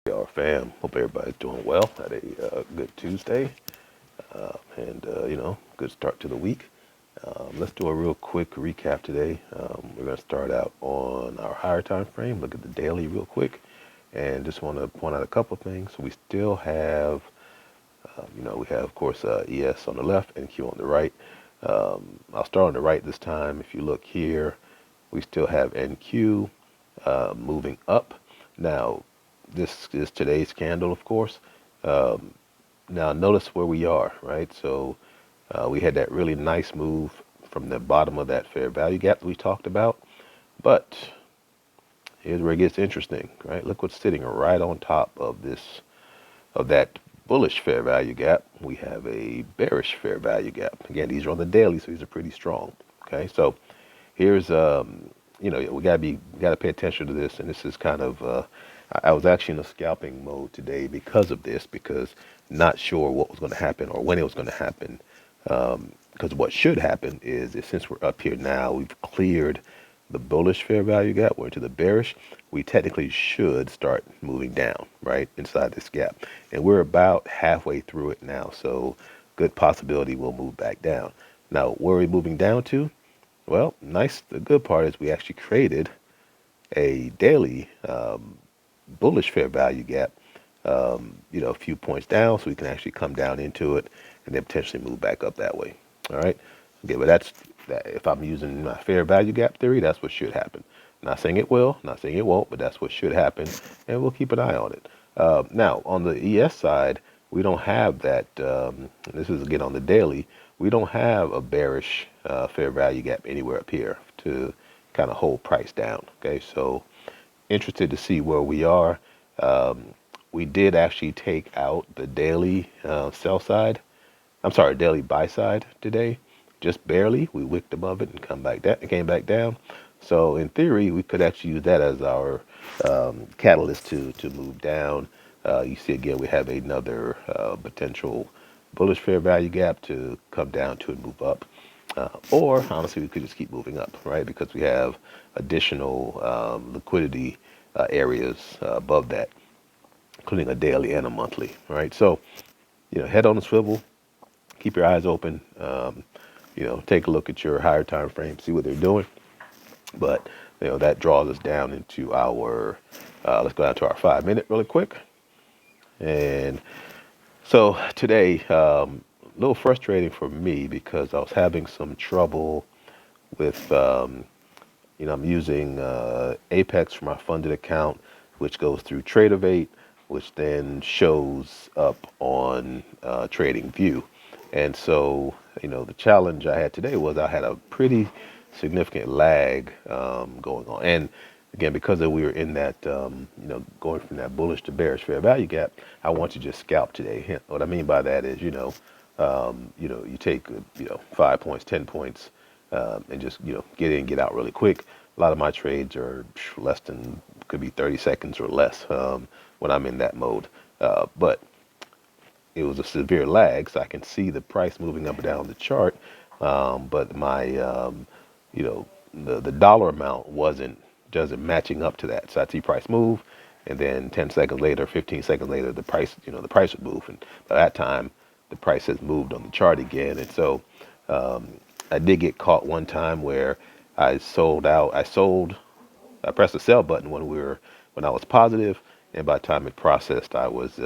RDR fam, hope everybody's doing well. Had a good Tuesday, good start to the week. Let's do a real quick recap today. We're going to start out on our higher time frame, look at the daily real quick, and just want to point out a couple things. We still have, we have, of course, ES on the left, NQ on the right. I'll start on the right this time. If you look here, we still have NQ moving up. Now, this is today's candle, of course. Um, Now, notice where we are, right? So we had that really nice move from the bottom of that fair value gap that we talked about. But here's where it gets interesting, right? Look what's sitting right on top of that bullish fair value gap. We have a bearish fair value gap. Again, these are on the daily, so these are pretty strong. Okay, so here's we gotta pay attention to this, and this is kind of I was actually in a scalping mode today because of this, because not sure what was going to happen or when it was going to happen. Because what should happen is since we're up here now, we've cleared the bullish fair value gap, we're into the bearish, we technically should start moving down, right, inside this gap. And we're about halfway through it now, so good possibility we'll move back down. Now, where are we moving down to? Well, nice. The good part is we actually created a daily bullish fair value gap, a few points down, so we can actually come down into it and then potentially move back up that way. All right. Okay, but that's that. If I'm using my fair value gap theory, that's what should happen. Not saying it will, not saying it won't, but that's what should happen, and we'll keep an eye on it. Now, on the ES side, we don't have that. This is again on the daily. We don't have a bearish fair value gap anywhere up here to kind of hold price down. Okay, so interested to see where we are. We did actually take out the daily sell side. I'm sorry, daily buy side today, just barely. We wicked above it and came back down. So in theory, we could actually use that as our catalyst to move down. You see again, we have another potential bullish fair value gap to come down to and move up. Or honestly, we could just keep moving up, right? Because we have additional liquidity areas above that, including a daily and a monthly, right? So, head on the swivel, keep your eyes open, take a look at your higher time frame, see what they're doing. But, that draws us down into our, let's go down to our 5 minute really quick. And so today, a little frustrating for me because I was having some trouble with, I'm using Apex for my funded account, which goes through TradeOvate, which then shows up on TradingView. And so, the challenge I had today was I had a pretty significant lag going on. And again, because we were in that, going from that bullish to bearish fair value gap, I want to just scalp today. What I mean by that is, you take, 5 points, 10 points, and just, get in, get out really quick. A lot of my trades are less than, could be 30 seconds or less when I'm in that mode. But it was a severe lag, so I can see the price moving up and down the chart. But my, the dollar amount doesn't matching up to that. So I see price move, and then 10 seconds later, 15 seconds later, the price would move. And by that time, the price has moved on the chart again. And so I did get caught one time where I sold out. I pressed the sell button when I was positive, and by the time it processed, I was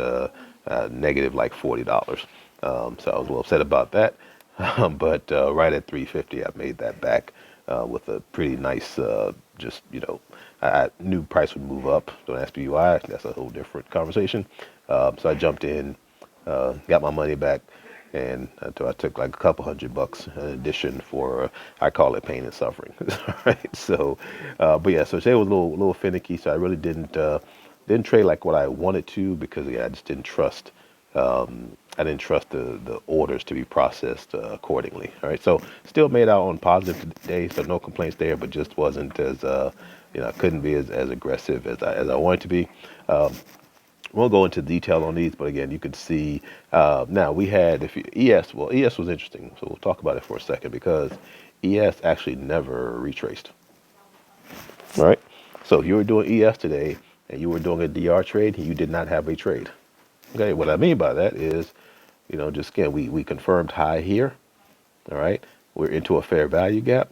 negative like $40. So I was a little upset about that. But right at 350, I made that back with a pretty nice, I knew price would move up. Don't ask me why. That's a whole different conversation. So I jumped in, got my money back, and I took like a couple $100 in addition for, I call it pain and suffering. Right. So, but yeah, so today was a little finicky. So I really didn't trade like what I wanted to, because I just didn't trust. I didn't trust the orders to be processed accordingly. All right. So still made out on positive today. So no complaints there, but just wasn't as, I couldn't be as aggressive as I wanted to be. We'll go into detail on these, but again, you could see now we had ES. Well, ES was interesting, so we'll talk about it for a second, because ES actually never retraced. All right. So if you were doing ES today and you were doing a DR trade, you did not have a trade. Okay, what I mean by that is, just again, we confirmed high here. All right, we're into a fair value gap.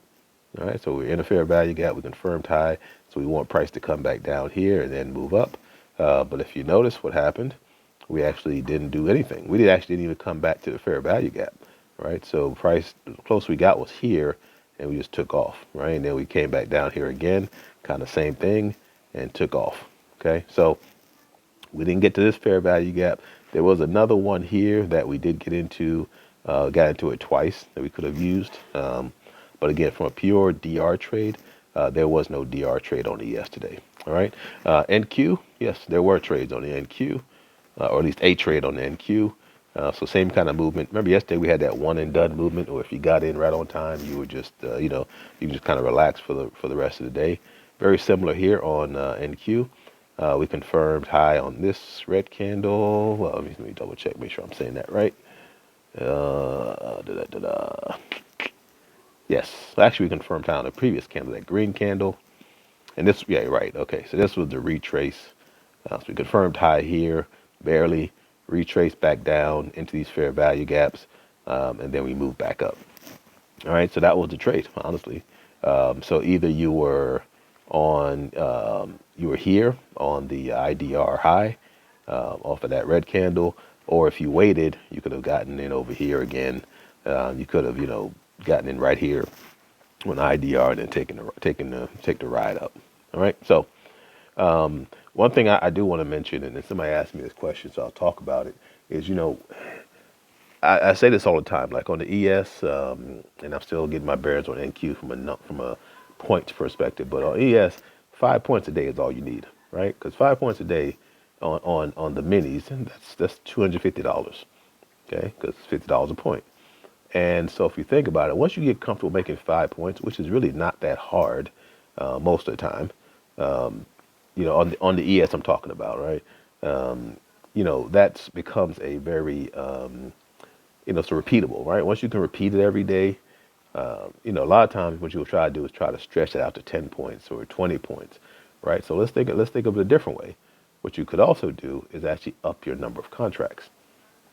All right, so we're in a fair value gap. We confirmed high, so we want price to come back down here and then move up. But if you notice what happened, we actually didn't do anything. We actually didn't even come back to the fair value gap, right? So price, the close we got was here, and we just took off, right? And then we came back down here again, kind of same thing, and took off. Okay, so we didn't get to this fair value gap. There was another one here that we did get into, got into it twice that we could have used. But again, from a pure DR trade, there was no DR trade on it yesterday. All right. NQ, yes, there were trades on the NQ, or at least a trade on the NQ. So same kind of movement. Remember yesterday we had that one and done movement, or if you got in right on time, you were just, you just kind of relax for the rest of the day. Very similar here on NQ. We confirmed high on this red candle. Well, let me double check, make sure I'm saying that right. Yes, actually we confirmed high on the previous candle, that green candle. And this, yeah, right. Okay, so this was the retrace. So we confirmed high here, barely retraced back down into these fair value gaps, and then we moved back up. All right, so that was the trade, honestly. So either you were on, you were here on the IDR high off of that red candle, or if you waited, you could have gotten in over here again. You could have, gotten in right here on IDR and then take the ride up. All right, so one thing I do want to mention, and then somebody asked me this question, so I'll talk about it, is, I say this all the time, like on the ES, and I'm still getting my bearings on NQ from a points perspective, but on ES, 5 points a day is all you need, right? Because 5 points a day on the minis, and that's $250, okay? Because $50 a point. And so if you think about it, once you get comfortable making 5 points, which is really not that hard most of the time, on the ES I'm talking about, right? That becomes a very it's repeatable, right? Once you can repeat it every day, a lot of times what you'll try to do is try to stretch it out to 10 points or 20 points, right? So let's think of it a different way. What you could also do is actually up your number of contracts.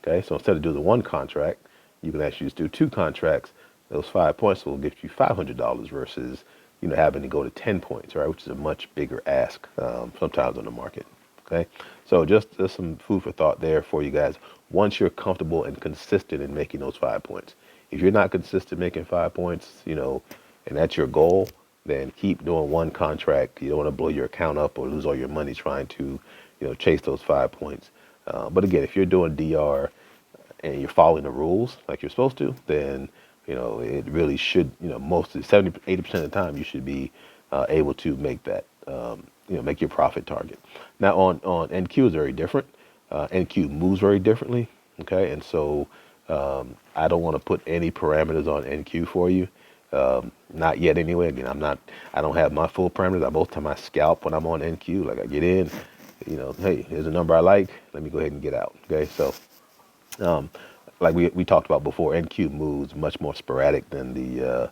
Okay, so instead of doing the one contract, you can actually just do 2 contracts. Those 5 points will get you $500 versus having to go to 10 points, right? Which is a much bigger ask sometimes on the market. Okay, so just some food for thought there for you guys. Once you're comfortable and consistent in making those 5 points, if you're not consistent making 5 points, and that's your goal, then keep doing one contract. You don't want to blow your account up or lose all your money trying to, chase those 5 points. But again, if you're doing DR and you're following the rules like you're supposed to, then it really should, most of 70, 80% of the time you should be able to make that, make your profit target. Now on NQ is very different. NQ moves very differently. Okay, and so I don't want to put any parameters on NQ for you. Not yet anyway. Again, I don't have my full parameters. Most of the time I scalp when I'm on NQ. Like I get in, hey, here's a number I like. Let me go ahead and get out. Okay, so like we talked about before, NQ moves much more sporadic than the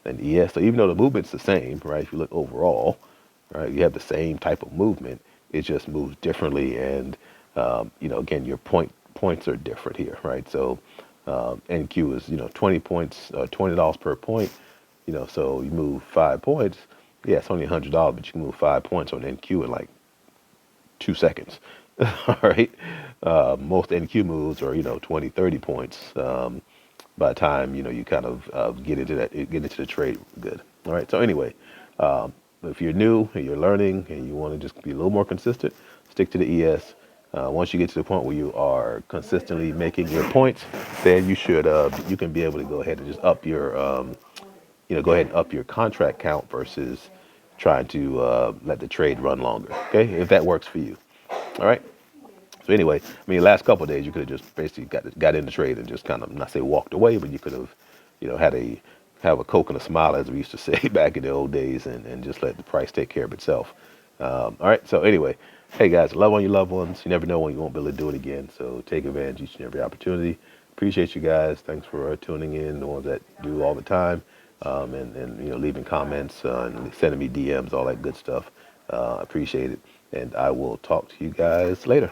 ES. So even though the movement's the same, right? If you look overall, right, you have the same type of movement. It just moves differently, and again, your points are different here, right? So NQ is 20 points, $20 per point. So you move 5 points. Yeah, it's only $100, but you can move 5 points on NQ in like 2 seconds. All right. Most NQ moves are 20, 30 points. By the time you kind of get into the trade good. All right. So anyway, if you're new and you're learning and you want to just be a little more consistent, stick to the ES. Once you get to the point where you are consistently making your points, then you can be able to go ahead and just up your go ahead and up your contract count versus trying to let the trade run longer. Okay, if that works for you. All right. So anyway, last couple of days you could have just basically got in the trade and just kind of, not say walked away, but you could have, have a Coke and a smile, as we used to say back in the old days, and just let the price take care of itself. All right. So anyway, hey guys, love on your loved ones. You never know when you won't be able to do it again. So take advantage each and every opportunity. Appreciate you guys. Thanks for tuning in. The ones that do all the time, and leaving comments and sending me DMs, all that good stuff. Appreciate it. and I will talk to you guys later.